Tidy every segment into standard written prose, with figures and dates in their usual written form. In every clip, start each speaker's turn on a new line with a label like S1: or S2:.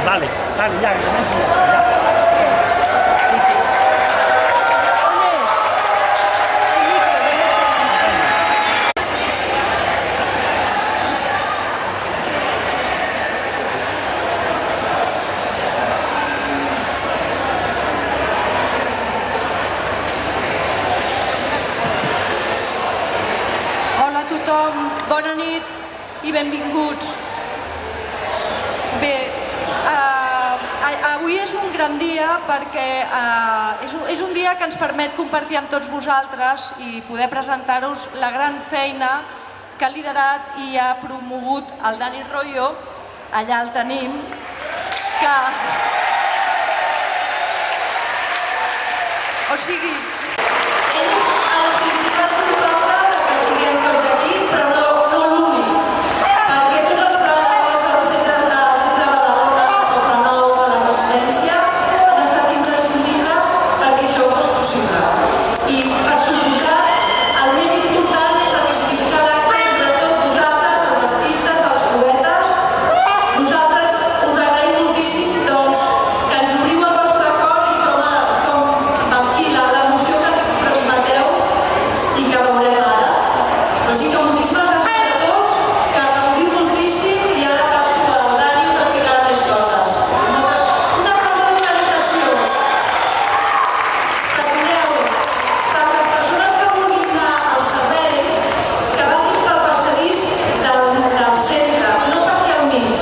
S1: Dale, dale, ya, que comienzo ya.
S2: Hola a tothom, bona nit i benvinguts. Bé, avui és un gran dia perquè és un dia que ens permet compartir amb tots vosaltres i poder presentar-vos la gran feina que ha liderat i ha promogut el Dani Royo, allà el tenim, que... O sigui, ell és el principal culpable que estiguem tots aquí, però no l'únic, perquè tots els treballadors dels centres del Centre Badalona, del Poble Nou, de la residència, han estat imprescindibles perquè això fos possible. I, per suposat, el més important és el que significa l'acte, i sobretot vosaltres, els artistes, els poetes, vosaltres us agraïm moltíssim doncs, que ens obriu el vostre cor i com enfila l'emoció que ens transmeteu i que veurem ara. O sigui que moltíssimes gràcies a tots, que gaudiu moltíssim i ara passo al Dani i us explicarà més coses. Una cosa d'organització. Recordeu, per les persones que vulguin anar al servei, que vagin pel passadís del centre, no per aquí al mig.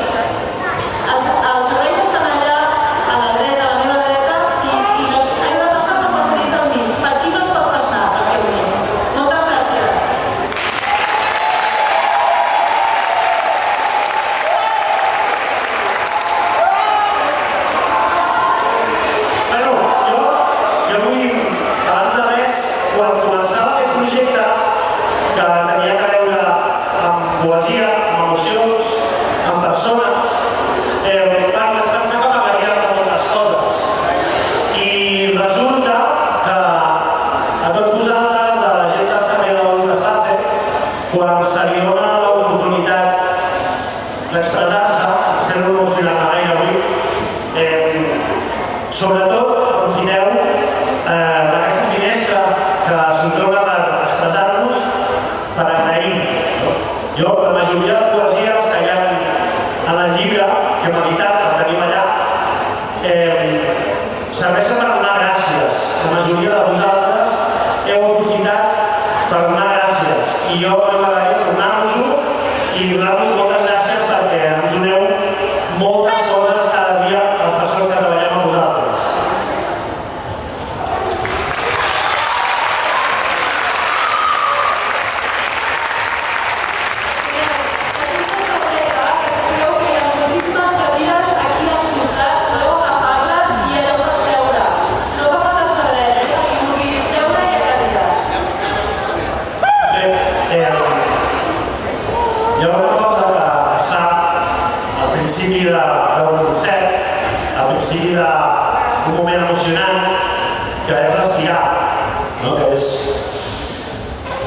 S2: Els serveis estan allà a la dreta, a la meva dreta, i heu de passar pel passadís del mig. Per aquí no es pot passar, per aquí al mig. Moltes gràcies.
S1: Bueno, jo vull, abans de res, quan començava aquest projecte, que tenia que veure amb poesia, amb emocions, amb persones, vaig pensar que m'agradaria de moltes coses. I resulta que a tots vosaltres, a la gent del servei del Espace, quan se li dona l'oportunitat d'expressar-se, espero no emocionar-me gaire avui, sobretot aprofiteu d'aquesta finestra que se'ns dona per expressar-nos, per agrair. Jo, la majoria de poesies que hi ha en el llibre que hem editat, el tenim allà, serveixen per donar gràcies. La majoria de vosaltres heu aprofitat per donar gràcies. I jo m'agradaria tornar-vos-ho i donar-vos moltes gràcies perquè ens doneu moltes coses cada dia a les persones que treballem amb vosaltres. Hi ha una cosa que es fa al principi d'un concert, al principi d'un moment emocionant, que és respirar, que és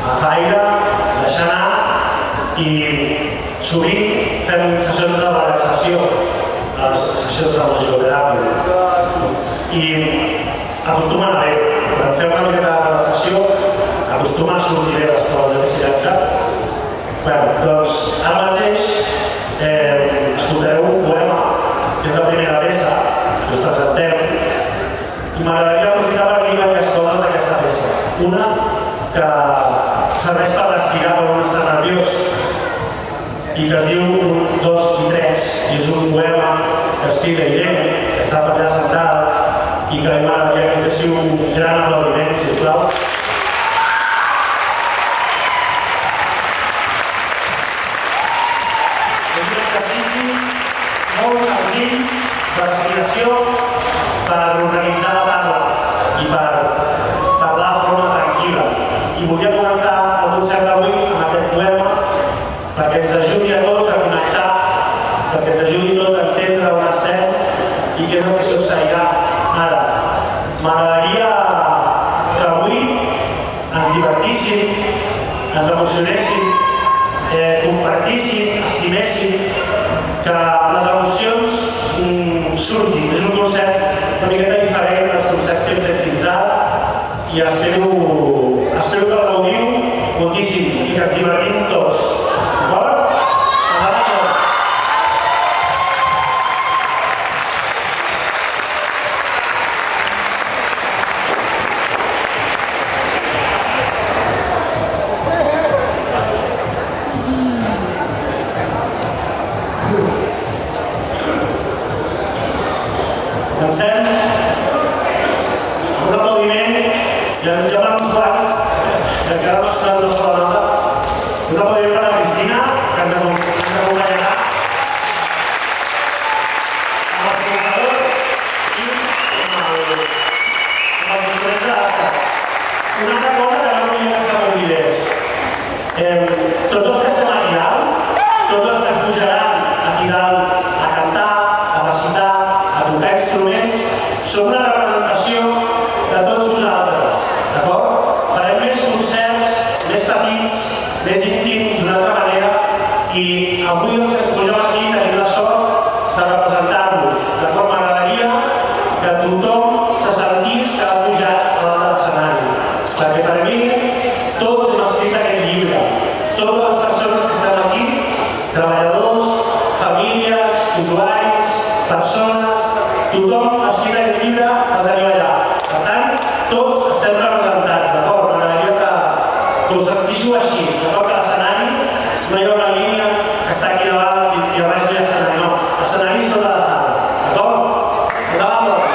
S1: agafar aire, deixar anar i sovint fem sessions de relaxació, sessions de musicoteràpia. I acostumen a bé, quan fem una miqueta de relaxació, acostumen a sortir bé les coses que s'hi llançat. Doncs ara mateix escoltareu un poema, que és la primera peça que us presentem, i m'agradaria aprofitar per dir diverses coses d'aquesta peça. Una, que serveix per respirar quan un està nerviós i que es diu 1, 2 i 3, i és un poema que escriu Irene, que està per allà sentada i que m'agradaria que féssiu un gran aplaudiment, sisplau. És un exercici molt senzill de respiració per organitzar la parla i per parlar de forma tranquil·la. I volia començar el concert d'avui amb aquest poema perquè ens ajudi a tots a connectar, perquè ens ajudi tots a entendre on estem i què és el que succeirà ara. M'agradaria que avui ens divertíssim, ens emocionéssim, compartíssim, estiméssim, que les emocions surti. És un concert una miqueta diferent dels concerts que hem fet fins ara i espero que el gaudiu moltíssim i que ens divertim tots. D'acord? Endavant tots! Comencem amb un aplaudiment, ja van uns quants, que encara no està la nota. Un aplaudiment per a la Cristina, que ens acompanyarà amb els portadors i amb els instruments adaptats. Una altra cosa que no volia que se m'oblidés. Tots els que estem aquí dalt, tots els que es pujaran aquí dalt a cantar, a recitar, a tocar instruments, som una representació de tots vosaltres, d'acord? Farem més concerts, més petits, més íntims, d'una altra manera, i avui els que ens pugem aquí tenim la sort de representar-vos, d'acord? M'agradaria que tothom se sentís que ha pujat a dalt de l'escenari, perquè per mi tots hem escrit aquest llibre, totes les persones que estan aquí, treballadors, famílies, usuaris, persones, tothom ha escrit aquest llibre el teniu allà. Per tant, tots estem representats, d'acord? M'agradaria que us sentíssiu així, d'acord? Que a l'escenari no hi ha una línia que està aquí davant i res no hi ha escenari, no. L'escenari és tota la sala, d'acord? Endavant, doncs.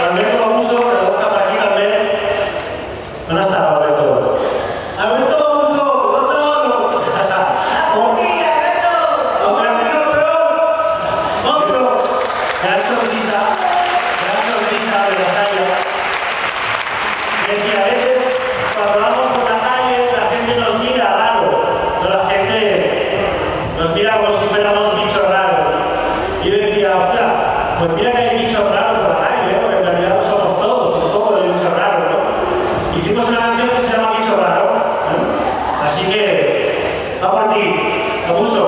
S1: Alberto Babuso, que deu estar per aquí també. On està Alberto? Alberto Babuso, ¿dónde vamos?
S2: Aquí, Alberto.
S1: Alberto, otro. Gran sonrisa de la Saya. Y a veces, cuando vamos por la calle, la gente nos mira raro. No, la gente nos mira como si fuéramos bichos raros. Y yo decía, hostia, pues mira que hay bichos raros por la calle, porque en realidad no somos todos un poco de bichos raros, ¿no? Hicimos una canción que se llama Bicho Raro, así que va por ti, Abuso.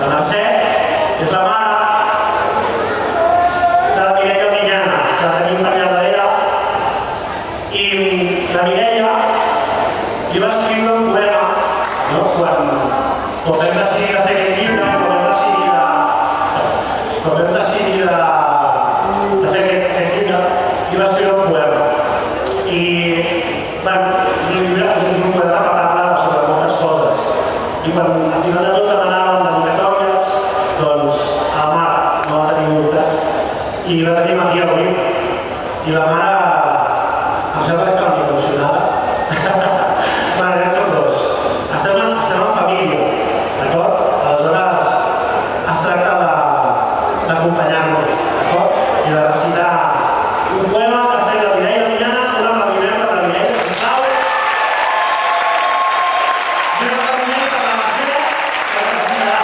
S1: La Mercè és la mare de la Mireia Minyana, que la tenim per allà darrere, i la Mireia li va escriure un poema, no? Quan vam decidir de fer aquest llibre, quan vam decidir de fer aquest llibre, li va escriure un poema. I és un poema que parla sobre moltes coses. I quan al final de tot demanàvem dedicatòries, doncs a la mare no va tenir dubtes i la tenim aquí avui. I la mare em sembla que està una mica emocionada. Bueno, ja som dos. Estem en família, d'acord? Aleshores es tracta d'acompanyar-nos, d'acord? I de recitar un poema que ha fet la Mireia Minyana, un aplaudiment per la Mireia, sisplau. I un aplaudiment per la Mercè, que el recitarà.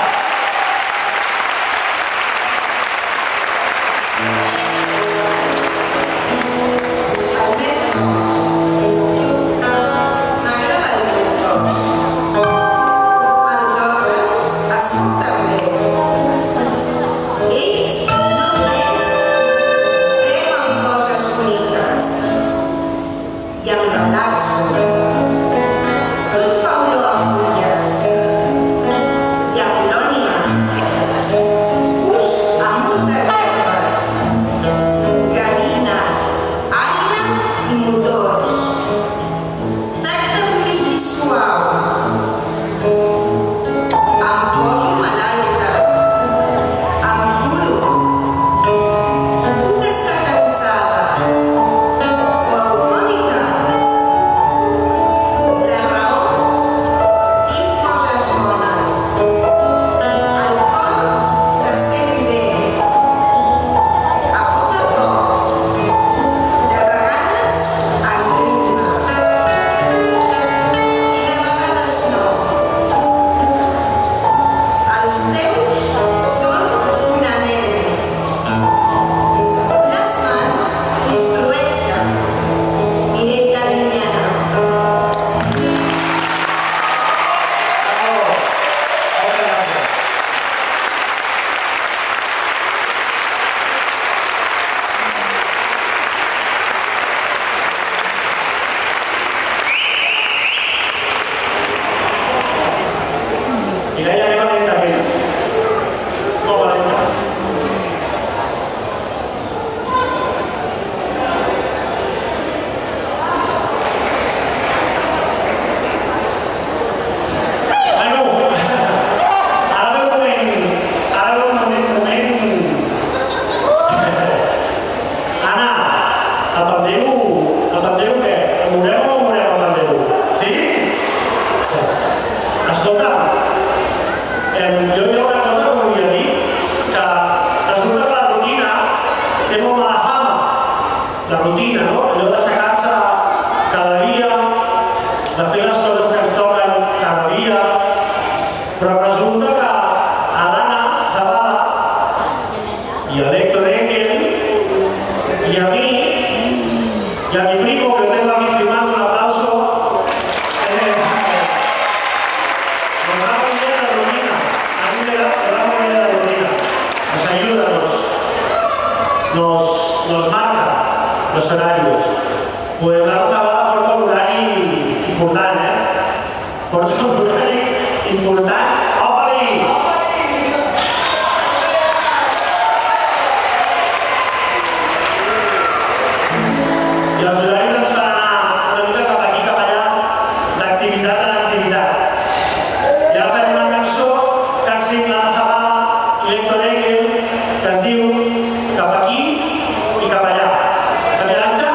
S1: Nos marca los horarios. Pues la Zabala porta un horari important, Porta un horari important. Opa-li! I els horaris ens fan anar una mica cap aquí, cap allà, d'activitat en activitat. I ara farem una cançó que ha escrit la Zabala i l'Héctor Engel, que es diu Cap aquí i cap allà. Sabia l'Anxa?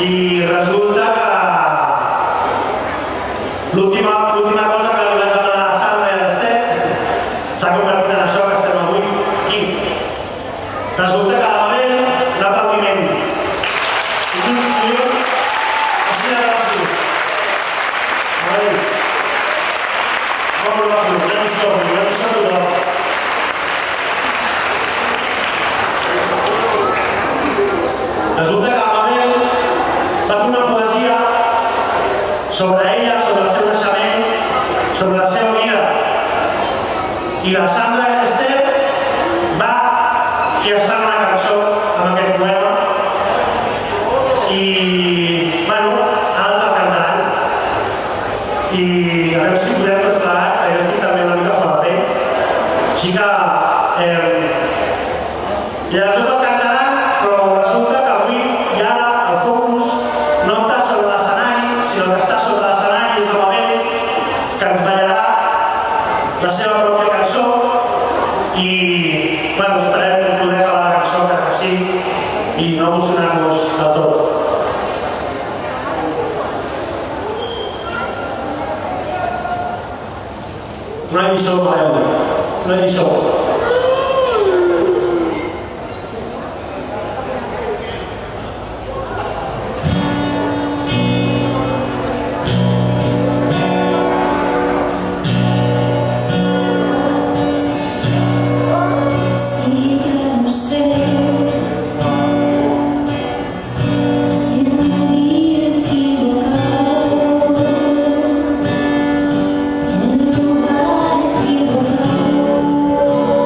S1: I resulta que l'última cosa que li vaig demanar a la Sandra i a l'Ester s'ha convertit en això que estem avui aquí. Resulta que demà un aplaudiment i uns collons així de grossos. Molt grossos, una lliçó a tothom. Resulta que la Mabel va fer una poesia sobre ella, sobre el seu naixement, sobre la seva vida. I la Sandra i l'Ester va i es fan una cançó amb aquest poema i, bueno, ara ens el cantaran. I a veure si podem tots plegats, perquè jo estic també una mica fora de pell. Així que, i les dues el cantaran, però resulta que avui i ara el focus no està sobre l'escenari, sinó que està sobre l'escenari és la Mabel, que ens ballarà la seva pròpia cançó i, bueno, esperem poder acabar la cançó, que sí, i no emocionar-nos del tot. Una lliçó, Mabel, una lliçó.
S3: En el lugar equivocado.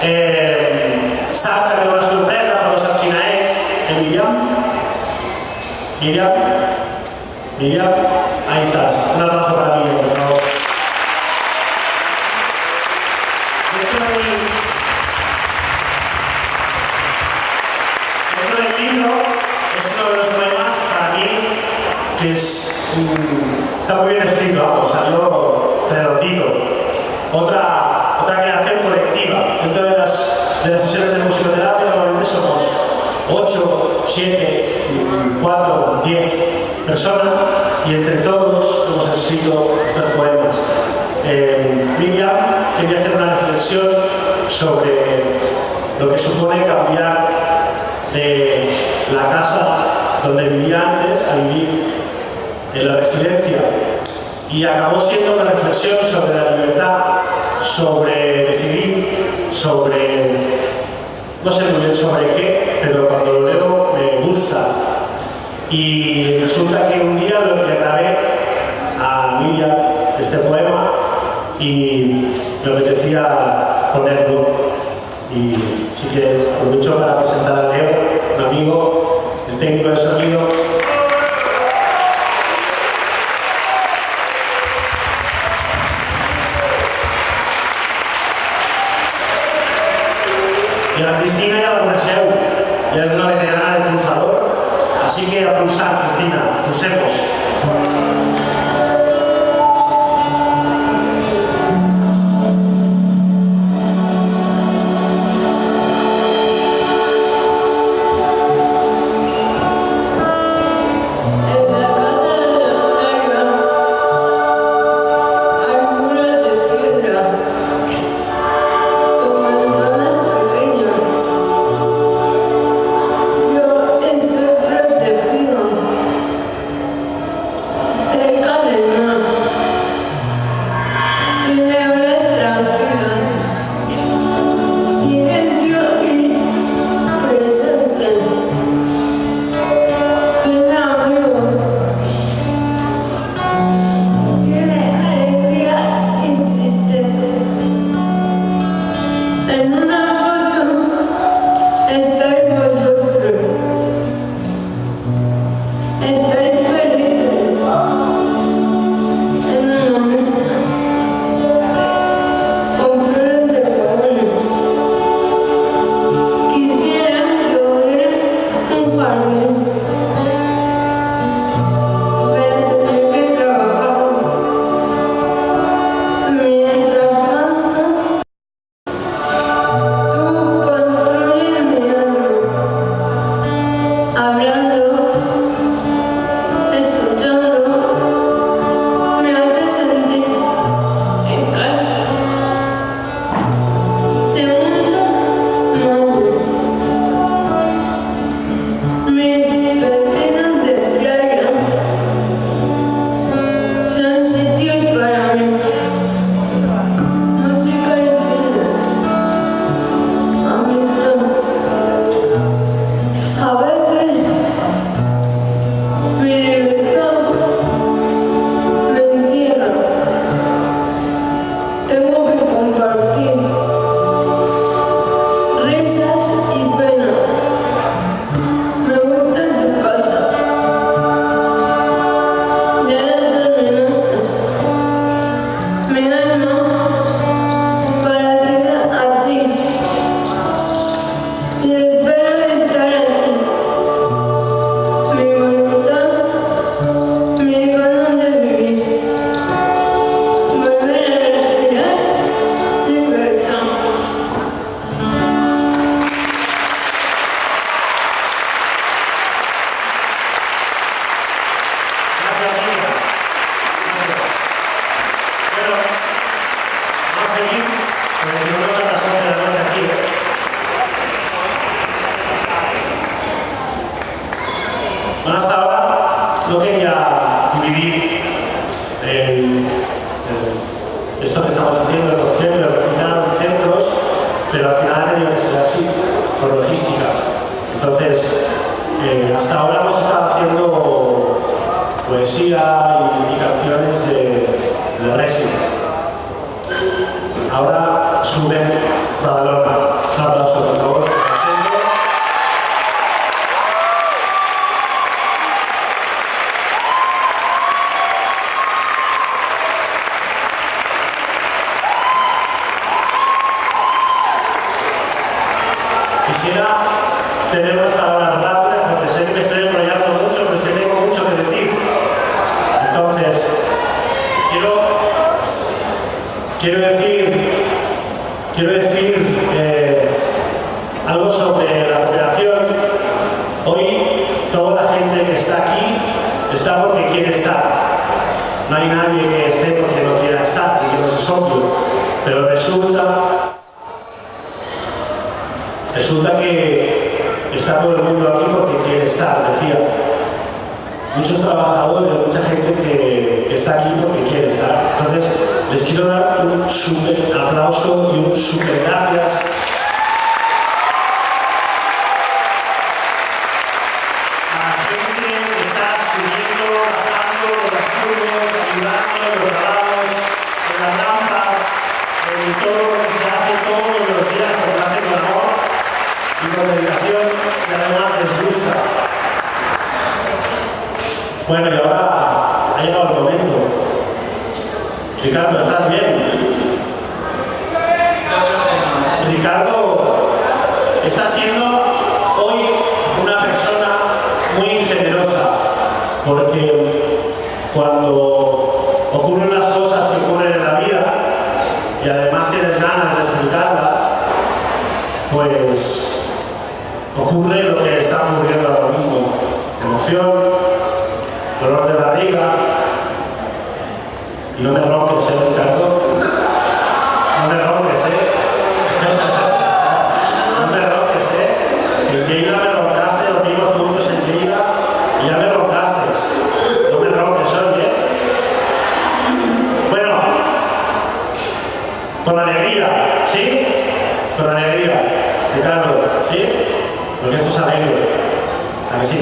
S1: Sap que té una sorpresa, però no sap quina és. Míriam? Míriam? Míriam? Ahí estás. Un aplauso para Míriam, por favor. Dentro del libro es uno de los poemas para mí que está muy bien escrito, vamos, salió redondito. Otra creación colectiva. Dentro de las sesiones de musicoterapia normalmente somos 8, 7, 4, 10 personas y entre todos hemos escrito estos poemas. Míriam quería hacer una reflexión sobre lo que supone cambiar de la casa donde vivía antes a vivir en la residencia, y acabó siendo una reflexión sobre la libertad, sobre decidir, sobre no sé muy bien sobre qué, pero cuando lo leo me gusta. Y resulta que un día le grabé a Míriam este poema y me apetecía ponerlo, y así que aprovecho para presentar a Leo, un amigo, el técnico de sonido. Y a Cristina ya la coneixeu, ya es una veterana del pulsador, así que a pulsar, Cristina, pulsemos. Bueno, hasta ahora no quería dividir esto que estamos haciendo, el concierto, el recital en centros, pero al final ha tenido que ser así, por logística. Entonces, hasta ahora hemos estado haciendo poesía y canciones de la Resi. Ahora suben Badalona. Quisiera tener unas palabras rápidas porque sé que me estoy enrollando mucho, pero es que tengo mucho que decir. Entonces, quiero decir algo sobre la cooperación. Hoy toda la gente que está aquí está porque quiere estar. No hay nadie que esté porque no quiera estar, porque no es obvio. Pero resulta que está todo el mundo aquí porque quiere estar, decía. Muchos trabajadores, mucha gente que está aquí porque quiere estar. Entonces, les quiero dar un súper aplauso y un súper gracias. A la gente que está subiendo, bajando los turnos, ayudando en los trabajos, en las rampas, en todo lo que se hace todos los días porque hace con amor y con dedicación y además les gusta. Bueno, y ahora ha llegado el momento. Ricardo, ¿estás bien? Ricardo está siendo hoy una persona muy generosa, porque cuando ocurren las cosas que ocurren en la vida y además tienes ganas de explicarlas, pues ocurre lo que está ocurriendo ahora mismo: emoción, dolor de barriga. Y no me ronques, Ricardo. No me ronques, No me ronques, En Lleida me roncaste, dormimos juntos en Lleida y ya me roncaste. No me ronques, oye. Bueno, con alegría, ¿sí? Con alegría, Ricardo, ¿sí? Porque esto es alegre. ¿A que sí?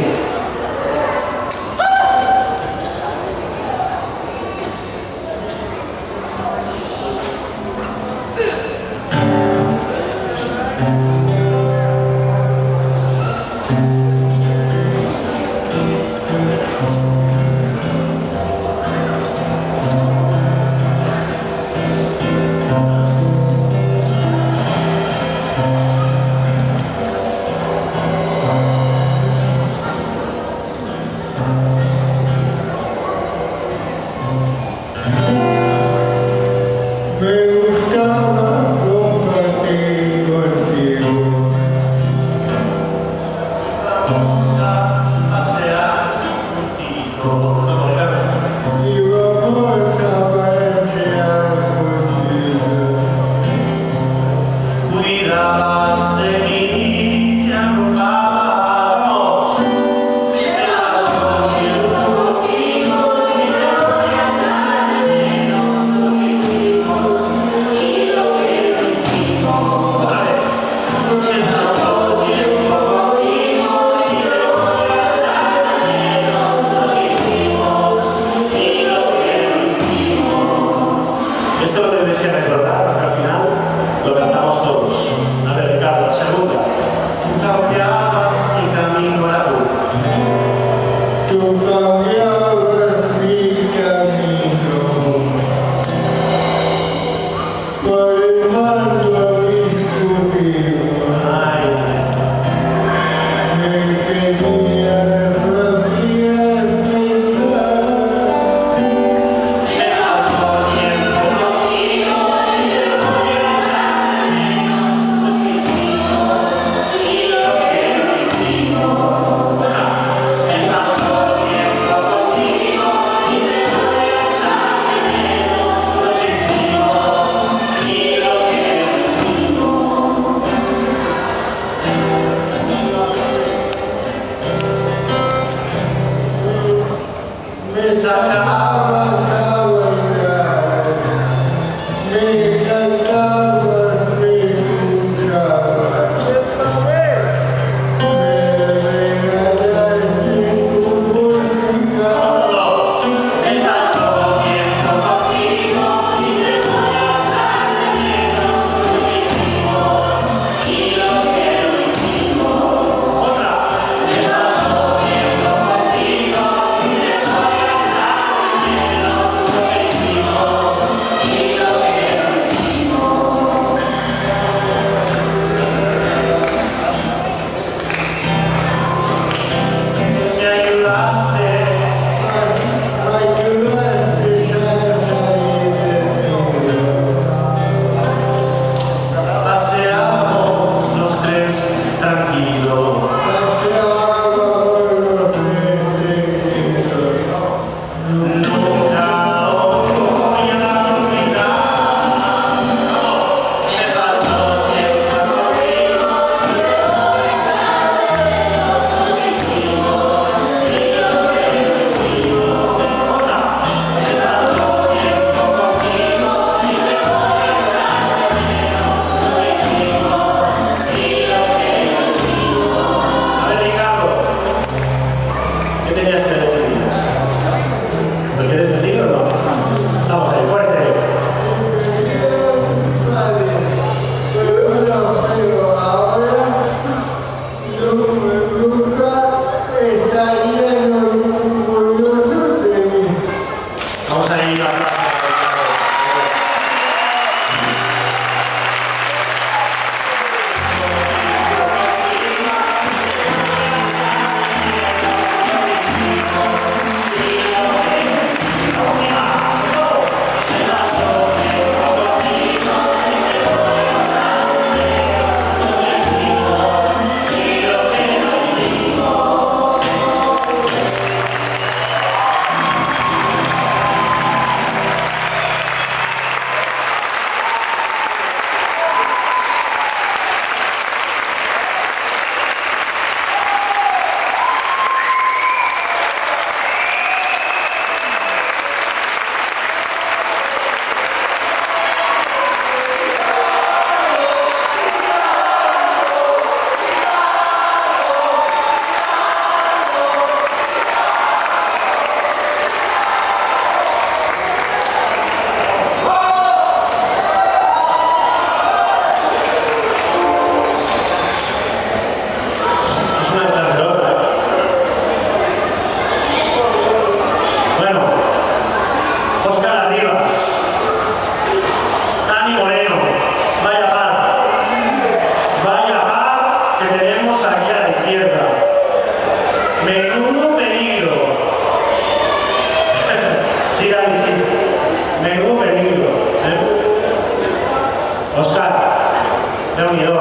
S1: Déu-n'hi-do,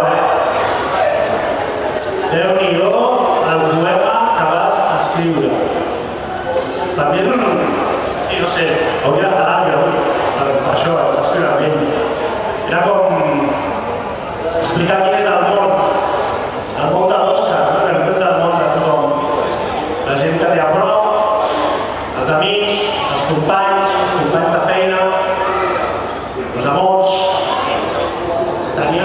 S1: Déu-n'hi-do el poema que vas escriure. També és un... no sé, hauria d'estar l'àvia avui, per això, per escriure amb ell. Era com explicar quin és el món de l'Òscar, que no és el món de tothom. La gent que té a prop, els amics, els companys de feina, els amors, Tània,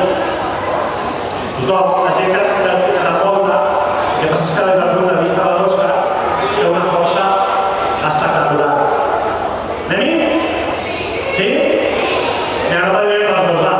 S1: tothom, la gent que t'envolta. El que passa és que des del punt de vista de l'Òscar hi ha una força espectacular. Anem-hi? Sí? Anem a repetir bé els dos, va.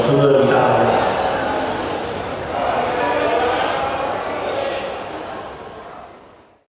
S1: Fondo de guitarra.